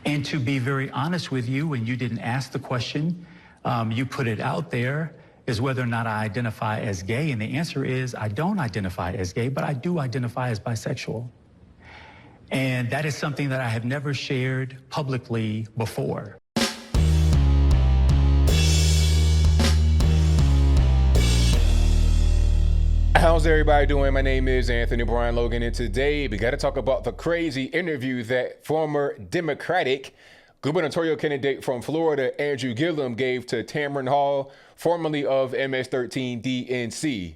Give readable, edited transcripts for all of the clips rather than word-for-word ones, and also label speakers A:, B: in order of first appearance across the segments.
A: And to be very honest with you, when you didn't ask the question, you put it out there, is whether or not I identify as gay. And the answer is I don't identify as gay, but I do identify as bisexual. And that is something that I have never shared publicly before.
B: How's everybody doing? My name is Anthony Brian Logan, and today we got to talk about the crazy interview that former Democratic gubernatorial candidate from Florida, Andrew Gillum, gave to Tamron Hall, formerly of MS-13 DNC.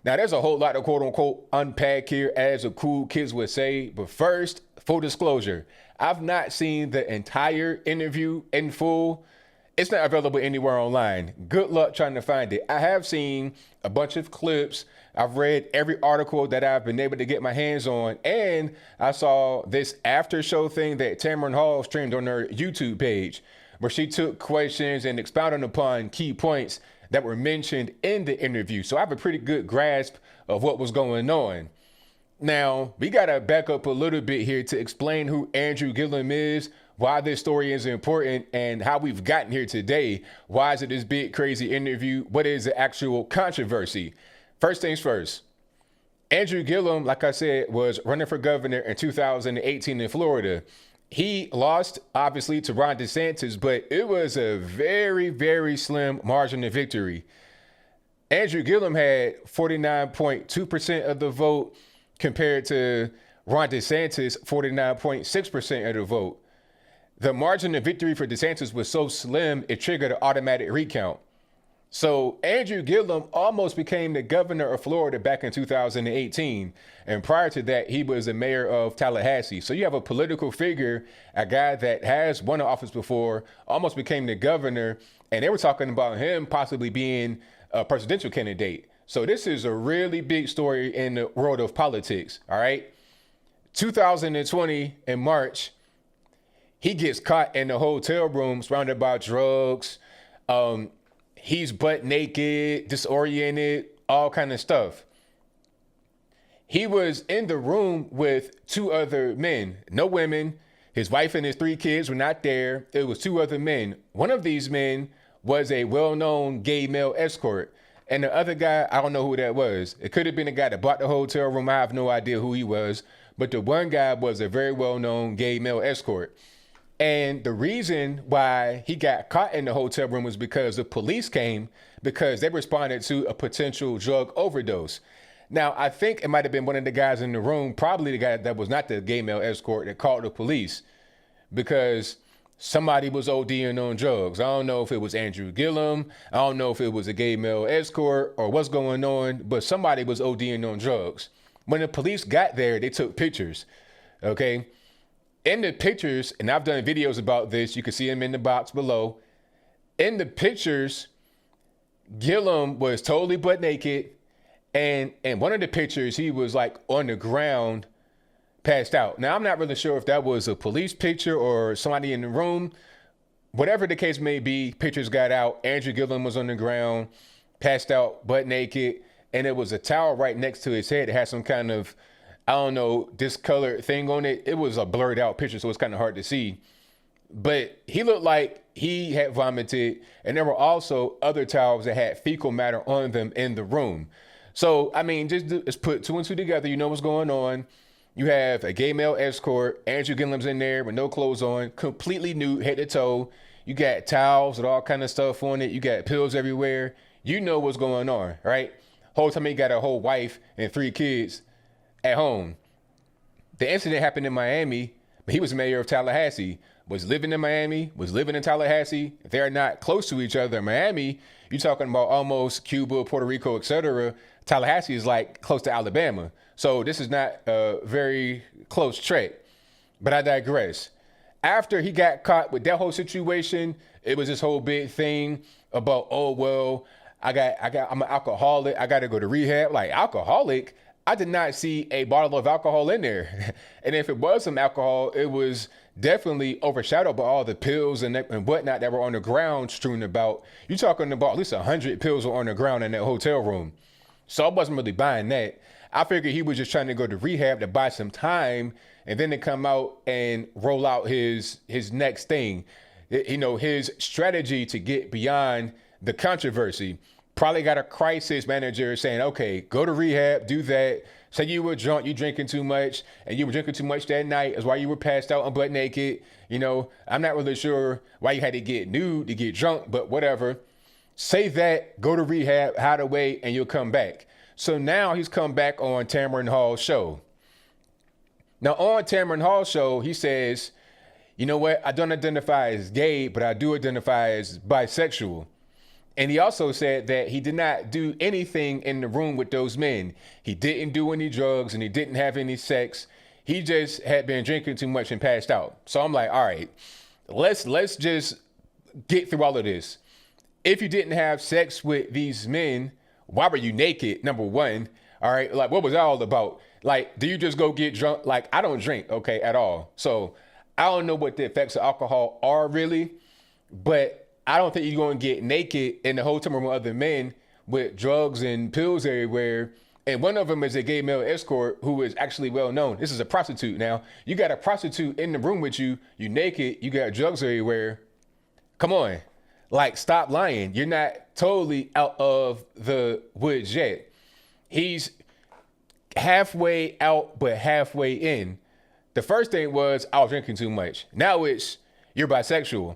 B: Now, there's a whole lot of quote-unquote unpack here, as the cool kids would say. But first, full disclosure, I've not seen the entire interview in full. It's not available anywhere online. Good luck trying to find it. I have seen a bunch of clips. I've read every article that I've been able to get my hands on. And I saw this after show thing that Tamron Hall streamed on her YouTube page, where she took questions and expounded upon key points that were mentioned in the interview. So I have a pretty good grasp of what was going on. Now, we got to back up a little bit here to explain who Andrew Gillum is, why this story is important, and how we've gotten here today. Why is it this big, crazy interview? What is the actual controversy? First things first, Andrew Gillum, like I said, was running for governor in 2018 in Florida. He lost, obviously, to Ron DeSantis, but it was a very, very slim margin of victory. Andrew Gillum had 49.2% of the vote compared to Ron DeSantis, 49.6% of the vote. The margin of victory for DeSantis was so slim, it triggered an automatic recount. So Andrew Gillum almost became the governor of Florida back in 2018. And prior to that, he was the mayor of Tallahassee. So you have a political figure, a guy that has won an office before, almost became the governor. And they were talking about him possibly being a presidential candidate. So this is a really big story in the world of politics. All right. 2020 in March, he gets caught in a hotel room surrounded by drugs. He's butt naked, disoriented, all kind of stuff. He was in the room with two other men, no women. His wife and his 3 kids were not there. It was 2 other men. One of these men was a well-known gay male escort. And the other guy, I don't know who that was. It could have been a guy that bought the hotel room. I have no idea who he was. But the one guy was a very well-known gay male escort. And the reason why he got caught in the hotel room was because the police came, because they responded to a potential drug overdose. Now, I think it might have been one of the guys in the room, probably the guy that was not the gay male escort, that called the police because somebody was ODing on drugs. I don't know if it was Andrew Gillum. I don't know if it was a gay male escort or what's going on, but somebody was ODing on drugs. When the police got there, they took pictures, okay? In the pictures, and I've done videos about this, you can see them in the box below. In the pictures, Gillum was totally butt naked. And in one of the pictures, he was like on the ground, passed out. Now, I'm not really sure if that was a police picture or somebody in the room. Whatever the case may be, pictures got out. Andrew Gillum was on the ground, passed out, butt naked. And there was a towel right next to his head that had some kind of, I don't know, discolored thing on it. It was a blurred out picture, so it's kind of hard to see. But he looked like he had vomited, and there were also other towels that had fecal matter on them in the room. So, I mean, just put 2 and 2 together. You know what's going on. You have a gay male escort. Andrew Gillum's in there with no clothes on, completely nude, head to toe. You got towels with all kind of stuff on it. You got pills everywhere. You know what's going on, right? Whole time he got a whole wife and 3 kids at home. The incident happened in Miami, but he was mayor of Tallahassee, was living in Miami, was living in Tallahassee. If they're not close to each other in Miami, you're talking about almost Cuba, Puerto Rico, etc. Tallahassee is like close to Alabama. So this is not a very close trek, but I digress. After he got caught with that whole situation, it was this whole big thing about, oh, well, I'm an alcoholic. I got to go to rehab. Like, alcoholic? I did not see a bottle of alcohol in there. And if it was some alcohol, it was definitely overshadowed by all the pills and whatnot that were on the ground strewn about. You're talking about at least 100 pills were on the ground in that hotel room. So I wasn't really buying that. I figured he was just trying to go to rehab to buy some time and then to come out and roll out his next thing, his strategy to get beyond the controversy. Probably got a crisis manager saying, okay, go to rehab, do that. Say you were drunk, you drinking too much, and you were drinking too much that night. That's why you were passed out and butt naked. I'm not really sure why you had to get nude to get drunk, but whatever. Say that, go to rehab, hide away, and you'll come back. So now he's come back on Tamron Hall's show. Now on Tamron Hall's show, he says, you know what? I don't identify as gay, but I do identify as bisexual. And he also said that he did not do anything in the room with those men. He didn't do any drugs and he didn't have any sex. He just had been drinking too much and passed out. So I'm like, all right, let's just get through all of this. If you didn't have sex with these men, why were you naked? Number one. All right. Like, what was that all about? Like, do you just go get drunk? Like, I don't drink, okay, at all. So I don't know what the effects of alcohol are really, but I don't think you're going to get naked in the hotel room with other men with drugs and pills everywhere. And one of them is a gay male escort who is actually well known. This is a prostitute now. You got a prostitute in the room with you. You naked. You got drugs everywhere. Come on. Like, stop lying. You're not totally out of the woods yet. He's halfway out, but halfway in. The first thing was, I was drinking too much. Now it's, you're bisexual.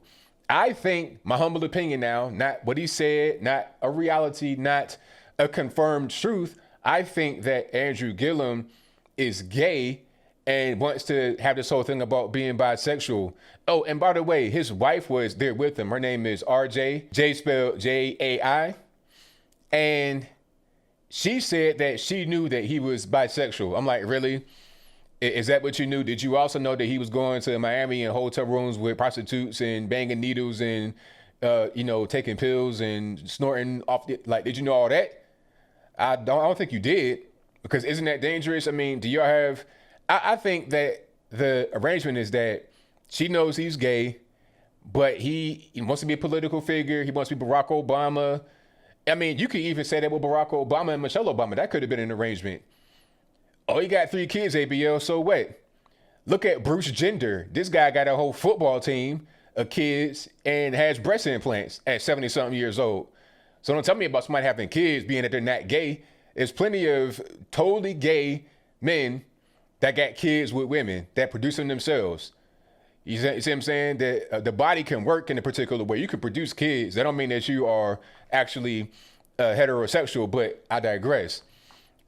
B: I think, my humble opinion now, not what he said, not a reality, not a confirmed truth. I think that Andrew Gillum is gay and wants to have this whole thing about being bisexual. Oh, and by the way, his wife was there with him. Her name is RJ, J spelled J-A-I. And she said that she knew that he was bisexual. I'm like, really? Is that what you knew? Did you also know that he was going to Miami and hotel rooms with prostitutes and banging needles and, taking pills and snorting off? Did you know all that? I don't think you did, because isn't that dangerous? I mean, do y'all have, I think that the arrangement is that she knows he's gay, but he wants to be a political figure. He wants to be Barack Obama. I mean, you could even say that with Barack Obama and Michelle Obama. That could have been an arrangement. Oh, he got 3 kids, ABL, so what? Look at Bruce Jenner. This guy got a whole football team of kids and has breast implants at 70-something years old. So don't tell me about somebody having kids being that they're not gay. There's plenty of totally gay men that got kids with women that produce them themselves. You see what I'm saying? That the body can work in a particular way. You can produce kids. That don't mean that you are actually heterosexual, but I digress.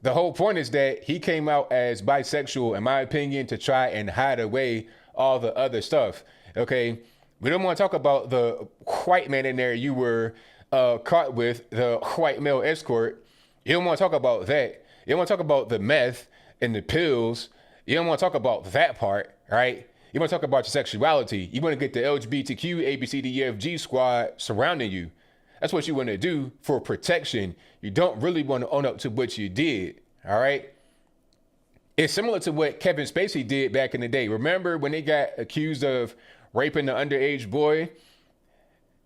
B: The whole point is that he came out as bisexual, in my opinion, to try and hide away all the other stuff. Okay, we don't want to talk about the white man in there you were caught with, the white male escort. You don't want to talk about that. You don't want to talk about the meth and the pills. You don't want to talk about that part, right? You want to talk about your sexuality. You want to get the LGBTQ, ABCDEFG squad surrounding you. That's what you want to do for protection. You don't really want to own up to what you did, all right? It's similar to what Kevin Spacey did back in the day. Remember when he got accused of raping the underage boy?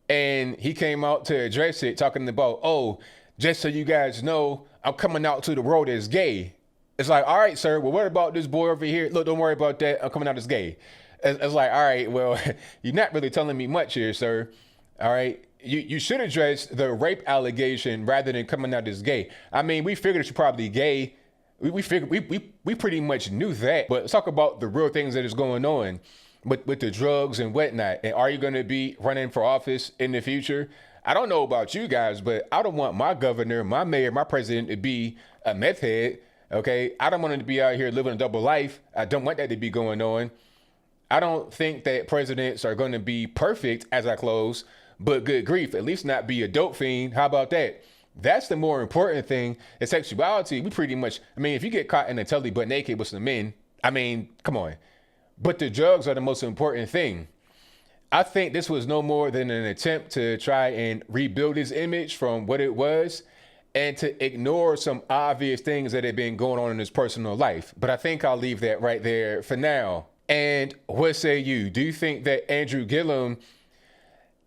B: And he came out to address it, talking about, oh, just so you guys know, I'm coming out to the world as gay. It's like, all right, sir, well, what about this boy over here? Look, don't worry about that. I'm coming out as gay. It's like, all right, well, you're not really telling me much here, sir. All right. You should address the rape allegation rather than coming out as gay. I mean, we figured that you're probably gay. We pretty much knew that. But let's talk about the real things that is going on with the drugs and whatnot. And are you going to be running for office in the future? I don't know about you guys, but I don't want my governor, my mayor, my president to be a meth head. Okay, I don't want him to be out here living a double life. I don't want that to be going on. I don't think that presidents are going to be perfect, as I close. But good grief, at least not be a dope fiend. How about that? That's the more important thing. In sexuality, we pretty much, I mean, if you get caught in a telly butt naked with some men, I mean, come on. But the drugs are the most important thing. I think this was no more than an attempt to try and rebuild his image from what it was and to ignore some obvious things that had been going on in his personal life. But I think I'll leave that right there for now. And what say you? Do you think that Andrew Gillum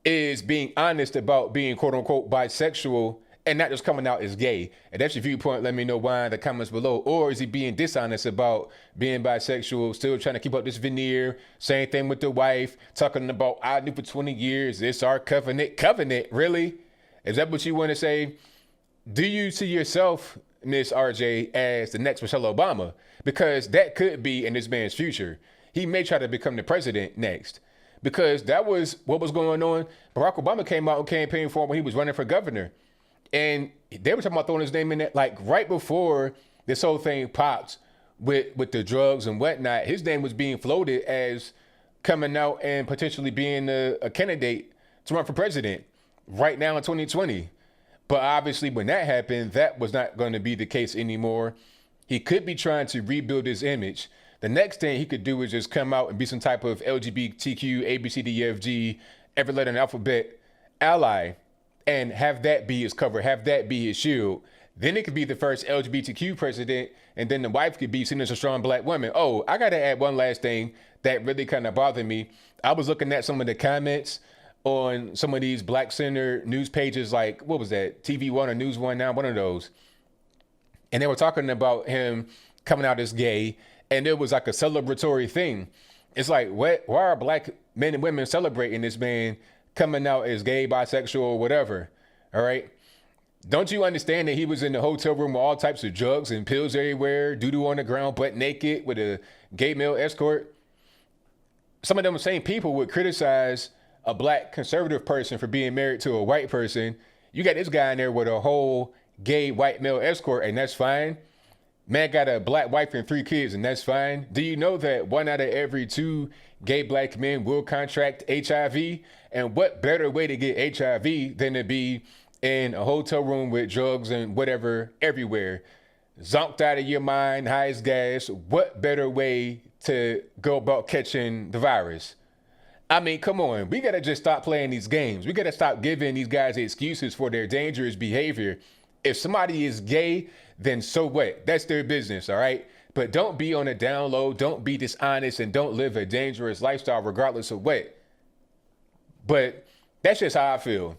B: is being honest about being quote unquote bisexual and not just coming out as gay. And that's your viewpoint. Let me know why in the comments below. Or is he being dishonest about being bisexual, still trying to keep up this veneer? Same thing with the wife, talking about, I knew for 20 years, it's our covenant. Covenant, really? Is that what you want to say? Do you see yourself, Miss RJ, as the next Michelle Obama? Because that could be in this man's future. He may try to become the president next. Because that was what was going on. Barack Obama came out and campaigned for him when he was running for governor. And they were talking about throwing his name in there, like right before this whole thing popped with the drugs and whatnot. His name was being floated as coming out and potentially being a candidate to run for president right now in 2020. But obviously when that happened, that was not going to be the case anymore. He could be trying to rebuild his image. The next thing he could do is just come out and be some type of LGBTQ, ABCDEFG, every letter in the alphabet ally, and have that be his cover, have that be his shield. Then it could be the first LGBTQ president, and then the wife could be seen as a strong black woman. Oh, I got to add one last thing that really kind of bothered me. I was looking at some of the comments on some of these black center news pages, like, what was that, TV One or News One now, one of those. And they were talking about him coming out as gay, and it was like a celebratory thing. It's like, why are black men and women celebrating this man coming out as gay, bisexual, or whatever? All right. Don't you understand that he was in the hotel room with all types of drugs and pills everywhere, doo-doo on the ground, butt naked with a gay male escort? Some of them same people would criticize a black conservative person for being married to a white person. You got this guy in there with a whole gay white male escort, and that's fine. Man got a black wife and 3 kids, and that's fine. Do you know that 1 out of every 2 gay black men will contract HIV? And what better way to get HIV than to be in a hotel room with drugs and whatever everywhere? Zonked out of your mind, high as gas. What better way to go about catching the virus? I mean, come on. We got to just stop playing these games. We got to stop giving these guys excuses for their dangerous behavior. If somebody is gay, then so what? That's their business, all right? But don't be on a down low. Don't be dishonest, and don't live a dangerous lifestyle regardless of what. But that's just how I feel.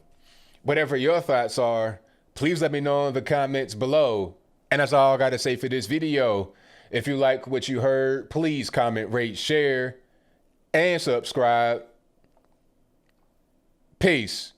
B: Whatever your thoughts are, please let me know in the comments below. And that's all I got to say for this video. If you like what you heard, please comment, rate, share, and subscribe. Peace.